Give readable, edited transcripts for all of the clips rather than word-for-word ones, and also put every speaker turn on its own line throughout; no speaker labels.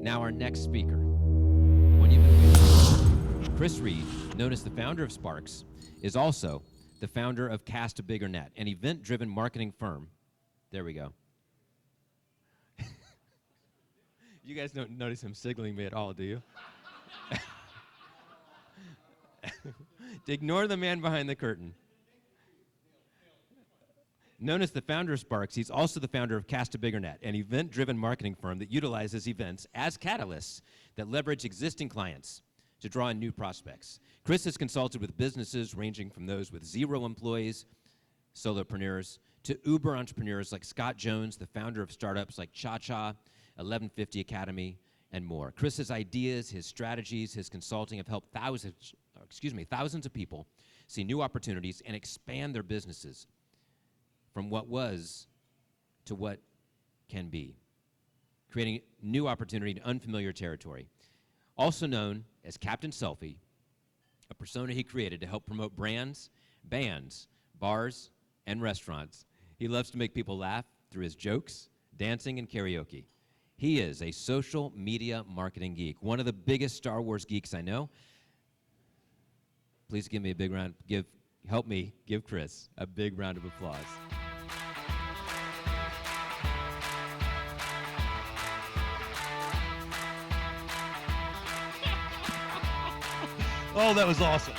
Now our next speaker, the one you've been waiting for. Chris Reed, known as the founder of Sparks, is also the founder of Cast a Bigger Net, an event-driven marketing firm. There we go. You guys don't notice him signaling me at all, do you? Ignore the man behind the curtain. Known as the founder of Sparks, he's also the founder of Cast a Bigger Net, an event-driven marketing firm that utilizes events as catalysts that leverage existing clients to draw in new prospects. Chris has consulted with businesses ranging from those with 0 employees, solopreneurs, to Uber entrepreneurs like Scott Jones, the founder of startups like Cha-Cha, 1150 Academy, and more. Chris's ideas, his strategies, his consulting have helped thousands of people see new opportunities and expand their businesses from what was to what can be, creating new opportunity in unfamiliar territory. Also known as Captain Selfie, a persona he created to help promote brands, bands, bars, and restaurants. He loves to make people laugh through his jokes, dancing, and karaoke. He is a social media marketing geek, one of the biggest Star Wars geeks I know. Please give me a big round, help me give Chris a big round of applause.
Oh, that was awesome.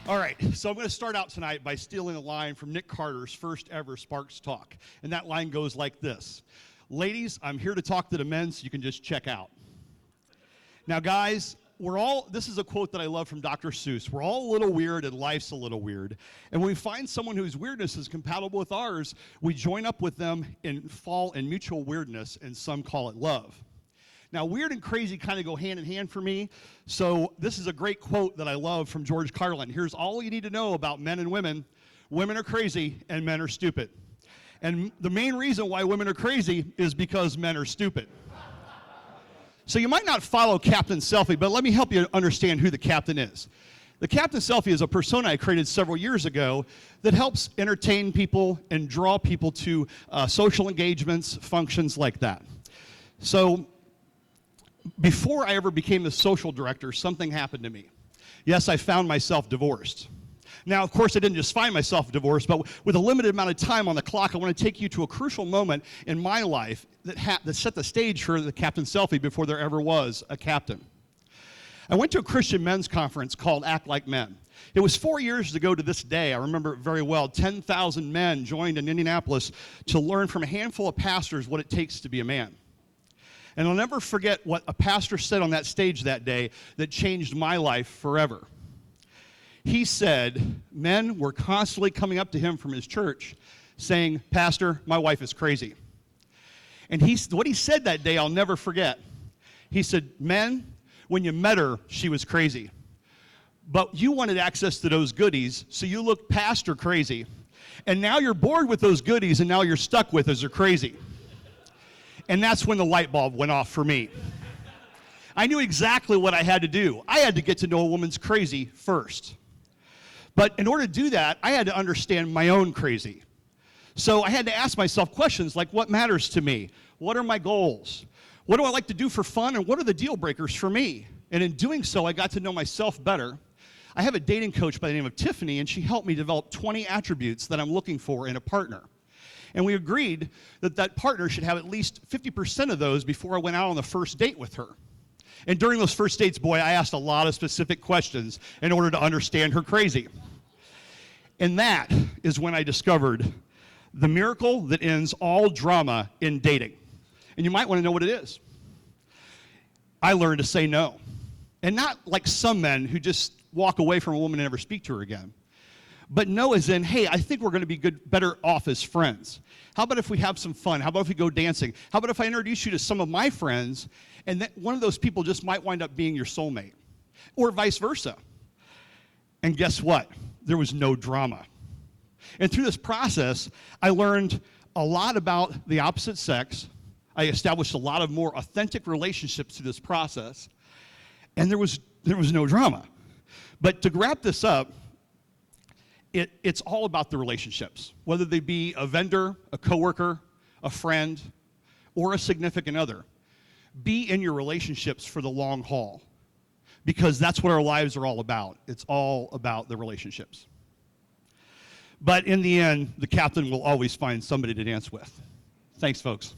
All right, so I'm going to start out tonight by stealing a line from Nick Carter's first ever Sparks Talk. And that line goes like this. Ladies, I'm here to talk to the men so you can just check out. Now, guys, this is a quote that I love from Dr. Seuss. We're all a little weird and life's a little weird. And when we find someone whose weirdness is compatible with ours, we join up with them and fall in mutual weirdness, and some call it love. Now, weird and crazy kind of go hand in hand for me. So this is a great quote that I love from George Carlin. Here's all you need to know about men and women. Women are crazy and men are stupid. And the main reason why women are crazy is because men are stupid. So you might not follow Captain Selfie, but let me help you understand who the captain is. The Captain Selfie is a persona I created several years ago that helps entertain people and draw people to social engagements, functions like that. So before I ever became the social director, something happened to me. Yes, I found myself divorced. Now, of course, I didn't just find myself divorced, but with a limited amount of time on the clock, I want to take you to a crucial moment in my life that set the stage for the Captain Selfie before there ever was a captain. I went to a Christian men's conference called Act Like Men. It was 4 years ago to this day. I remember it very well. 10,000 men joined in Indianapolis to learn from a handful of pastors what it takes to be a man. And I'll never forget what a pastor said on that stage that day that changed my life forever. He said, men were constantly coming up to him from his church saying, "Pastor, my wife is crazy." And what he said that day, I'll never forget. He said, "Men, when you met her, she was crazy. But you wanted access to those goodies, so you looked past her crazy. And now you're bored with those goodies, and now you're stuck with her crazy." And that's when the light bulb went off for me. I knew exactly what I had to do. I had to get to know a woman's crazy first. But in order to do that, I had to understand my own crazy. So I had to ask myself questions like, what matters to me? What are my goals? What do I like to do for fun? And what are the deal breakers for me? And in doing so, I got to know myself better. I have a dating coach by the name of Tiffany, and she helped me develop 20 attributes that I'm looking for in a partner. And we agreed that that partner should have at least 50% of those before I went out on the first date with her. And during those first dates, boy, I asked a lot of specific questions in order to understand her crazy. And that is when I discovered the miracle that ends all drama in dating. And you might want to know what it is. I learned to say no. And not like some men who just walk away from a woman and never speak to her again. But no as in, hey, I think we're going to be better off as friends. How about if we have some fun? How about if we go dancing? How about if I introduce you to some of my friends, and one of those people just might wind up being your soulmate? Or vice versa. And guess what? There was no drama. And through this process, I learned a lot about the opposite sex. I established a lot of more authentic relationships through this process. And there was no drama. But to wrap this up, it's all about the relationships, whether they be a vendor, a coworker, a friend, or a significant other. Be in your relationships for the long haul, because that's what our lives are all about. It's all about the relationships. But in the end, the captain will always find somebody to dance with. Thanks, folks.